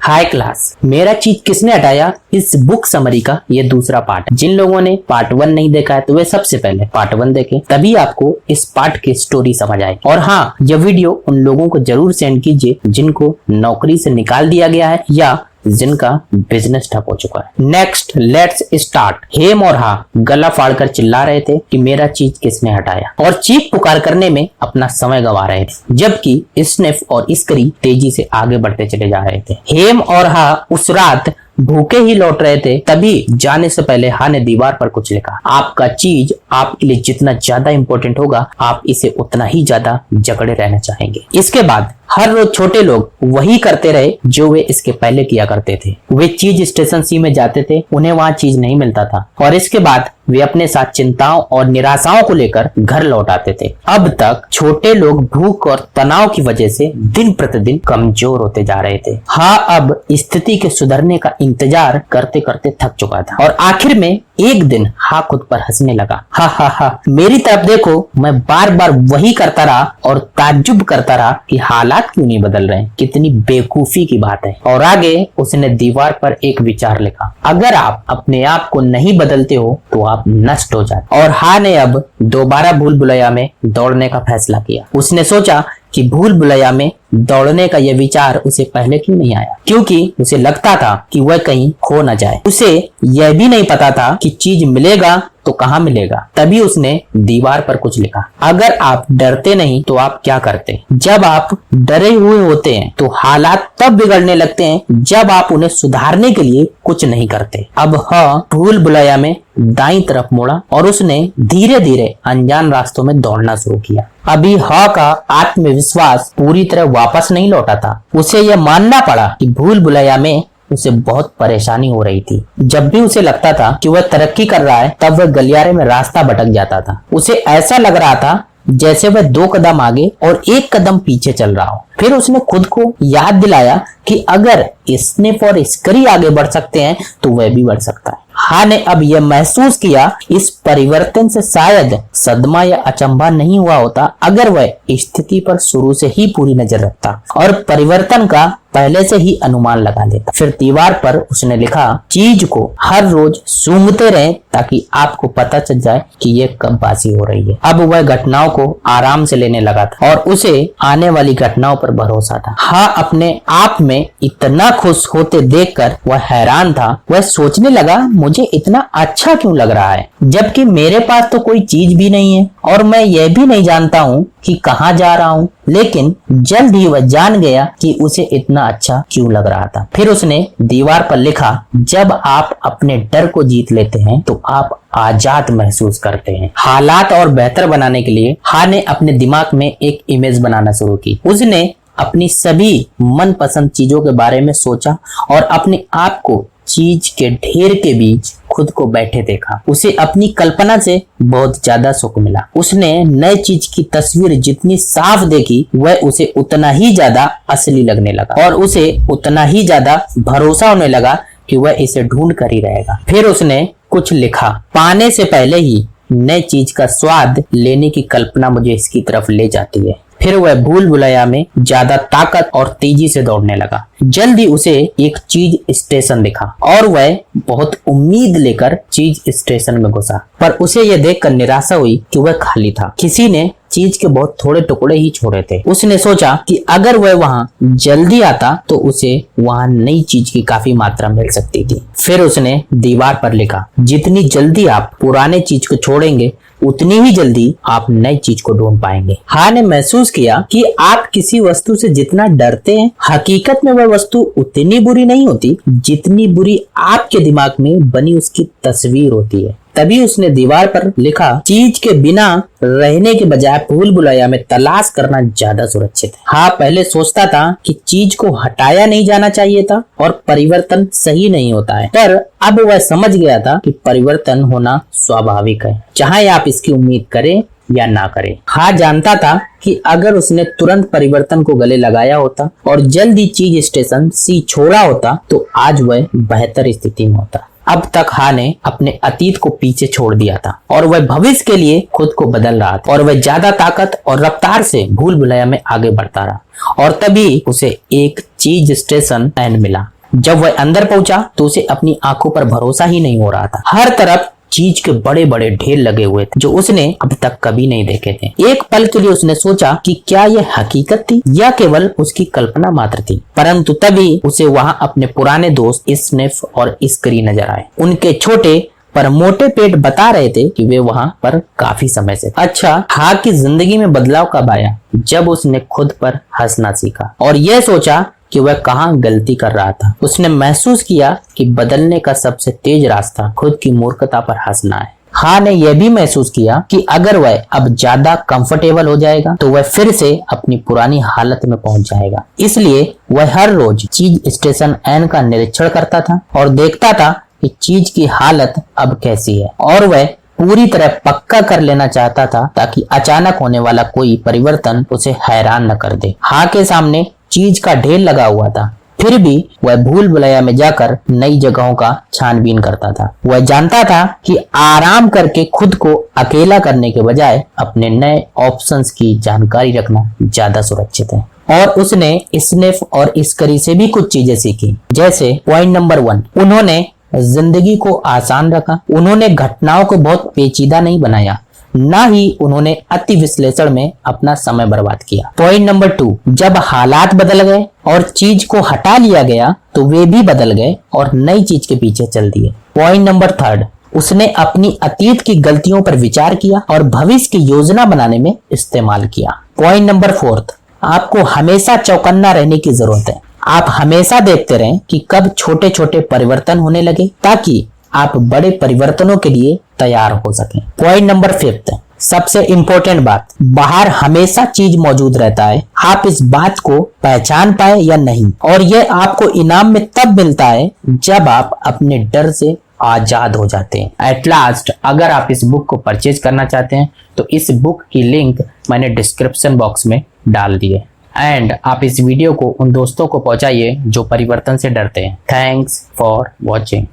High class, मेरा चीज किसने हटाया, इस बुक समरी का ये दूसरा पार्ट। जिन लोगों ने पार्ट 1 नहीं देखा है तो वे सबसे पहले पार्ट 1 देखें, तभी आपको इस पार्ट की स्टोरी समझ आएगी। और हाँ, यह वीडियो उन लोगों को जरूर सेंड कीजिए जिनको नौकरी से निकाल दिया गया है या जिनका बिजनेस ठप हो चुका है। Next, let's start. हेम और हा गला फाड़कर चिल्ला रहे थे कि मेरा चीज किसने हटाया, और चीख पुकार करने में अपना समय गंवा रहे थे, जबकि स्निफ और स्करी तेजी से आगे बढ़ते चले जा रहे थे। हेम और हा उस रात भूखे ही लौट रहे थे, तभी जाने से पहले हा ने दीवार पर कुछ लिखा। आपका चीज आपके लिए जितना ज्यादा इंपॉर्टेंट होगा, आप इसे उतना ही ज्यादा जकड़े रहना चाहेंगे। इसके बाद हर रोज छोटे लोग वही करते रहे जो वे इसके पहले किया करते थे। वे चीज स्टेशन सी में जाते थे, उन्हें वहाँ चीज नहीं मिलता था, और इसके बाद वे अपने साथ चिंताओं और निराशाओं को लेकर घर लौट आते थे। अब तक छोटे लोग भूख और तनाव की वजह से दिन प्रतिदिन कमजोर होते जा रहे थे। हाँ, अब स्थिति के सुधरने का इंतजार करते करते थक चुका था, और आखिर में एक दिन हा खुद पर हंसने लगा। हा, मेरी तरफ देखो, मैं बार बार वही करता रहा और ताज्जुब करता रहा कि हालात क्यों नहीं बदल रहे। कितनी बेवकूफी की बात है। और आगे उसने दीवार पर एक विचार लिखा, अगर आप अपने आप को नहीं बदलते हो तो आप नष्ट हो जाते। और हा ने अब दोबारा भूल भुलैया में दौड़ने का फैसला किया। उसने सोचा कि भूल भुलैया में दौड़ने का यह विचार उसे पहले क्यों नहीं आया, क्योंकि उसे लगता था कि वह कहीं खो न जाए। उसे यह भी नहीं पता था कि चीज मिलेगा तो कहाँ मिलेगा। तभी उसने दीवार पर कुछ लिखा, अगर आप डरते नहीं तो आप क्या करते। जब आप डरे हुए होते हैं तो हालात तब बिगड़ने लगते हैं जब आप उन्हें सुधारने के लिए कुछ नहीं करते। अब हाँ भूल भुलैया में दाईं तरफ मुड़ा और उसने धीरे धीरे अनजान रास्तों में दौड़ना शुरू किया। अभी हा का आत्मविश्वास पूरी तरह वापस नहीं लौटा था। उसे यह मानना पड़ा कि भूल भुलैया में उसे बहुत परेशानी हो रही थी। जब भी उसे लगता था कि वह तरक्की कर रहा है, तब वह गलियारे में रास्ता भटक जाता था। उसे ऐसा लग रहा था जैसे वह 2 कदम आगे और 1 कदम पीछे चल रहा हो। फिर उसने खुद को याद दिलाया कि अगर स्निफ और स्करी आगे बढ़ सकते हैं तो वह भी बढ़ सकता है। हा ने अब यह महसूस किया, इस परिवर्तन से शायद सदमा या अचंभा नहीं हुआ होता अगर वह स्थिति पर शुरू से ही पूरी नजर रखता और परिवर्तन का पहले से ही अनुमान लगा लेता। फिर दीवार पर उसने लिखा, चीज को हर रोज सूंघते रहें ताकि आपको पता चल जाए कि यह कब बासी हो रही है। अब वह घटनाओं को आराम से लेने लगा था और उसे आने वाली घटनाओं पर भरोसा था। हाँ, अपने आप में इतना खुश होते देखकर वह हैरान था। वह सोचने लगा, मुझे इतना अच्छा क्यों लग रहा है, जबकि मेरे पास तो कोई चीज भी नहीं है और मैं यह भी नहीं जानता हूँ कि कहाँ जा रहा हूँ। लेकिन जल्द ही वह जान गया कि उसे इतना अच्छा क्यों लग रहा था। फिर उसने दीवार पर लिखा, जब आप अपने डर को जीत लेते हैं तो आप आजाद महसूस करते हैं। हालात और बेहतर बनाने के लिए हा ने अपने दिमाग में एक इमेज बनाना शुरू की। उसने अपनी सभी मनपसंद चीजों के बारे में सोचा और अपने आप को चीज के ढेर के बीच खुद को बैठे देखा। उसे अपनी कल्पना से बहुत ज्यादा सुख मिला। उसने नए चीज की तस्वीर जितनी साफ देखी, वह उसे उतना ही ज्यादा असली लगने लगा और उसे उतना ही ज्यादा भरोसा होने लगा कि वह इसे ढूंढ कर ही रहेगा। फिर उसने कुछ लिखा, पाने से पहले ही नए चीज का स्वाद लेने की कल्पना मुझे इसकी तरफ ले जाती है। फिर वह भूल भुलैया में ज्यादा ताकत और तेजी से दौड़ने लगा। जल्द ही उसे एक चीज स्टेशन दिखा और वह बहुत उम्मीद लेकर चीज स्टेशन में घुसा, पर उसे यह देखकर निराशा हुई कि वह खाली था। किसी ने चीज के बहुत थोड़े टुकड़े ही छोड़े थे। उसने सोचा कि अगर वह वहां जल्दी आता तो उसे वहां नई चीज की काफी मात्रा मिल सकती थी। फिर उसने दीवार पर लिखा, जितनी जल्दी आप पुराने चीज को छोड़ेंगे उतनी ही जल्दी आप नई चीज को ढूंढ पाएंगे। हा ने महसूस किया कि आप किसी वस्तु से जितना डरते हैं, हकीकत में वह वस्तु उतनी बुरी नहीं होती जितनी बुरी आपके दिमाग में बनी उसकी तस्वीर होती है। तभी उसने दीवार पर लिखा, चीज के बिना रहने के बजाय भूल भुलैया में तलाश करना ज्यादा सुरक्षित है। हाँ, पहले सोचता था कि चीज को हटाया नहीं जाना चाहिए था और परिवर्तन सही नहीं होता है, पर अब वह समझ गया था कि परिवर्तन होना स्वाभाविक है, चाहे आप इसकी उम्मीद करें या ना करें। हाँ जानता था कि अगर उसने तुरंत परिवर्तन को गले लगाया होता और जल्द ही चीज स्टेशन सी छोड़ा होता तो आज वह बेहतर स्थिति में होता। अब तक हा ने अपने अतीत को पीछे छोड़ दिया था और वह भविष्य के लिए खुद को बदल रहा था और वह ज्यादा ताकत और रफ्तार से भूल भुलैया में आगे बढ़ता रहा। और तभी उसे एक चीज स्टेशन एंड मिला जब वह अंदर पहुंचा तो उसे अपनी आंखों पर भरोसा ही नहीं हो रहा था। हर तरफ चीज के बड़े बड़े ढेर लगे हुए थे जो उसने अब तक कभी नहीं देखे थे। एक पल के लिए उसने सोचा कि क्या यह हकीकत थी या केवल उसकी कल्पना मात्र थी, परंतु तभी उसे वहां अपने पुराने दोस्त स्निफ और स्करी नजर आए। उनके छोटे पर मोटे पेट बता रहे थे कि वे वहां पर काफी समय से। अच्छा, हाक की जिंदगी में बदलाव कब आया? जब उसने खुद पर हंसना सीखा और यह सोचा कि वह कहाँ गलती कर रहा था। उसने महसूस किया कि बदलने का सबसे तेज रास्ता खुद की मूर्खता पर हंसना है। हा ने यह भी महसूस किया कि अगर वह अब ज्यादा कंफर्टेबल हो जाएगा तो वह फिर से अपनी पुरानी हालत में पहुंच जाएगा। इसलिए वह हर रोज चीज स्टेशन एन का निरीक्षण करता था और देखता था कि चीज की हालत अब कैसी है, और वह पूरी तरह पक्का कर लेना चाहता था ताकि अचानक होने वाला कोई परिवर्तन उसे हैरान न कर दे। हा के सामने चीज का ढेर लगा हुआ था, फिर भी वह भूल भुलैया में जाकर नई जगहों का छानबीन करता था। वह जानता था कि आराम करके खुद को अकेला करने के बजाय अपने नए ऑप्शंस की जानकारी रखना ज्यादा सुरक्षित है। और उसने स्निफ और स्करी से भी कुछ चीजें सीखी। जैसे पॉइंट नंबर 1, उन्होंने जिंदगी को आसान रखा। उन्होंने घटनाओं को बहुत पेचीदा नहीं बनाया, ना ही उन्होंने अति विश्लेषण में अपना समय बर्बाद किया। पॉइंट नंबर 2, जब हालात बदल गए और चीज को हटा लिया गया तो वे भी बदल गए और नई चीज के पीछे चल दिए। पॉइंट नंबर 3, उसने अपनी अतीत की गलतियों पर विचार किया और भविष्य की योजना बनाने में इस्तेमाल किया। पॉइंट नंबर 4, आपको हमेशा चौकन्ना रहने की जरूरत है। आप हमेशा देखते रहें कि कब छोटे छोटे परिवर्तन होने लगे ताकि आप बड़े परिवर्तनों के लिए तैयार हो सकें। पॉइंट नंबर 5, सबसे इंपॉर्टेंट बात, बाहर हमेशा चीज मौजूद रहता है, आप इस बात को पहचान पाए या नहीं, और यह आपको इनाम में तब मिलता है जब आप अपने डर से आजाद हो जाते हैं। एट लास्ट, अगर आप इस बुक को परचेज करना चाहते हैं तो इस बुक की लिंक मैंने डिस्क्रिप्शन बॉक्स में डाल दी है। एंड आप इस वीडियो को उन दोस्तों को पहुंचाइए जो परिवर्तन से डरते हैं। Thanks for watching.